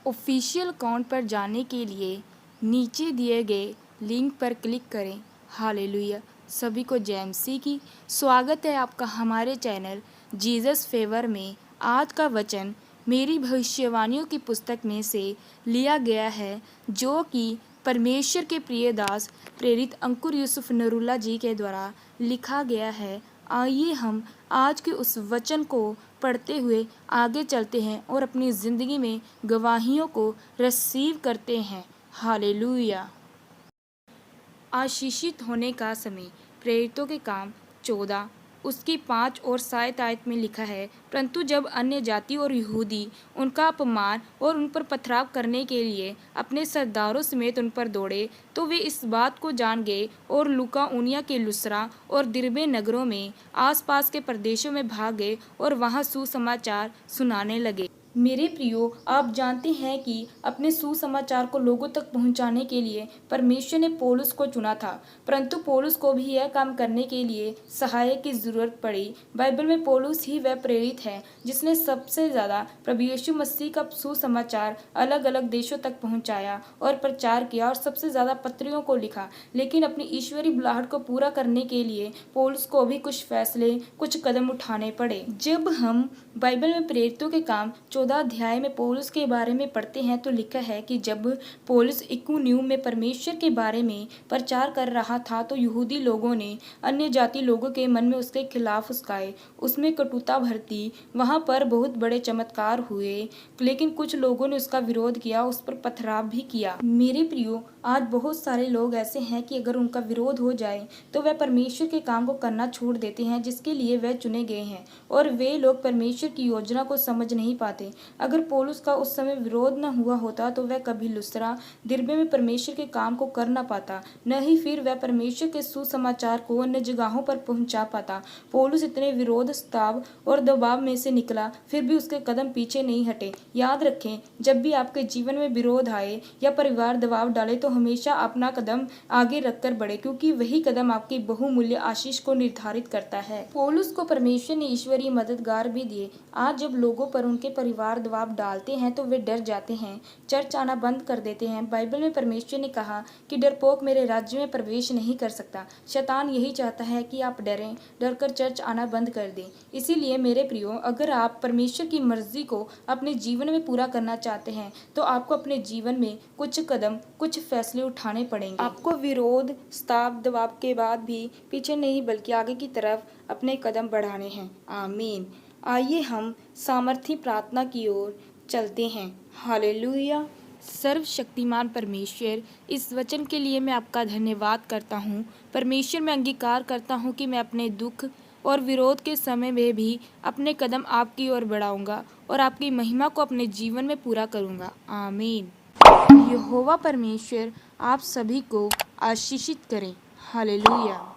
Official account पर जाने के लिए नीचे दिए गए लिंक पर क्लिक करें। हालेलुया। सभी को जय मसीह की। स्वागत है आपका हमारे चैनल जीसस फेवर में। आज का वचन मेरी भविष्यवाणियों की पुस्तक में से लिया गया है, जो कि परमेश्वर के प्रिय दास प्रेरित अंकुर यूसुफ नरूल्ला जी के द्वारा लिखा गया है। आइए हम आज के उस वचन को पढ़ते हुए आगे चलते हैं और अपनी ज़िंदगी में गवाहियों को रिसीव करते हैं। हालेलुया। आशीषित होने का समय। प्रेरितों के काम 14 उसकी 5 और 7 आयत में लिखा है, परंतु जब अन्य जाति और यहूदी उनका अपमान और उन पर पथराव करने के लिए अपने सरदारों समेत उन पर दौड़े, तो वे इस बात को जान गए और लुकाउनिया के लुस्रा और दिरबे नगरों में आसपास के प्रदेशों में भाग गए और वहां सुसमाचार सुनाने लगे। मेरे प्रियो, आप जानते हैं कि अपने सुसमाचार को लोगों तक पहुंचाने के लिए परमेश्वर ने पौलुस को चुना था, परंतु पौलुस को भी यह काम करने के लिए सहायक की जरूरत पड़ी। बाइबल में पौलुस ही वह प्रेरित है जिसने सबसे ज़्यादा प्रभु यीशु मसीह का सुसमाचार अलग अलग देशों तक पहुंचाया और प्रचार किया और सबसे ज़्यादा पत्रियों को लिखा। लेकिन अपनी ईश्वरीय बुलाहट को पूरा करने के लिए पौलुस को भी कुछ फैसले, कुछ कदम उठाने पड़े। जब हम बाइबल में प्रेरितों के काम 14 अध्याय में पौलुस के बारे में पढ़ते हैं तो लिखा है कि जब पौलुस इकुनियुम में परमेश्वर के बारे में प्रचार कर रहा था, तो यहूदी लोगों ने अन्य जाति लोगों के मन में उसके खिलाफ उस्काए, उसमें कटुता भर दी। वहां पर बहुत बड़े चमत्कार हुए, लेकिन कुछ लोगों ने उसका विरोध किया, उस पर पथराव भी किया। मेरे प्रियो, आज बहुत सारे लोग ऐसे हैं कि अगर उनका विरोध हो जाए तो वह परमेश्वर के काम को करना छोड़ देते हैं जिसके लिए वह चुने गए हैं, और वे लोग परमेश्वर की योजना को समझ नहीं पाते। अगर पौलुस का उस समय विरोध न हुआ होता तो वह कभी लुस्रा, दिरबे में परमेश्वर के काम को कर न पाता, न ही फिर वह परमेश्वर के सुसमाचार को अन्य जगहों पर पहुंचा पाता। पौलुस इतने विरोध, स्ताव और दबाव में से निकला, फिर भी उसके कदम पीछे नहीं हटे। याद रखें, जब भी आपके जीवन में विरोध आए या परिवार दबाव डाले तो हमेशा अपना कदम आगे रखकर बढ़े, क्योंकि वही कदम आपकी बहुमूल्य आशीष को निर्धारित करता है। पौलुस को परमेश्वर ने ईश्वरीय मददगार भी दिए। आज जब लोगों पर उनके परिवार दबाव डालते हैं तो वे डर जाते हैं, चर्च आना बंद कर देते हैं। बाइबल में परमेश्वर ने कहा कि डरपोक मेरे राज्य में प्रवेश नहीं कर सकता। शैतान यही चाहता है कि आप डरें, डरकर चर्च आना बंद कर दें। इसीलिए मेरे प्रियो, अगर आप परमेश्वर की मर्जी को अपने जीवन में पूरा करना चाहते हैं तो आपको अपने जीवन में कुछ कदम, कुछ फैसले उठाने पड़ेंगे। आपको विरोध, स्ताव, दबाव के बाद भी पीछे नहीं बल्कि आगे की तरफ अपने कदम बढ़ाने हैं। आमीन। आइए हम सामर्थी प्रार्थना की ओर चलते हैं। हालेलुया। सर्वशक्तिमान परमेश्वर, इस वचन के लिए मैं आपका धन्यवाद करता हूँ। परमेश्वर, मैं अंगीकार करता हूँ कि मैं अपने दुख और विरोध के समय में भी अपने कदम आपकी ओर बढ़ाऊंगा और आपकी महिमा को अपने जीवन में पूरा करूंगा। आमीन। यहोवा परमेश्वर आप सभी को आशीषित करें। हालेलुया।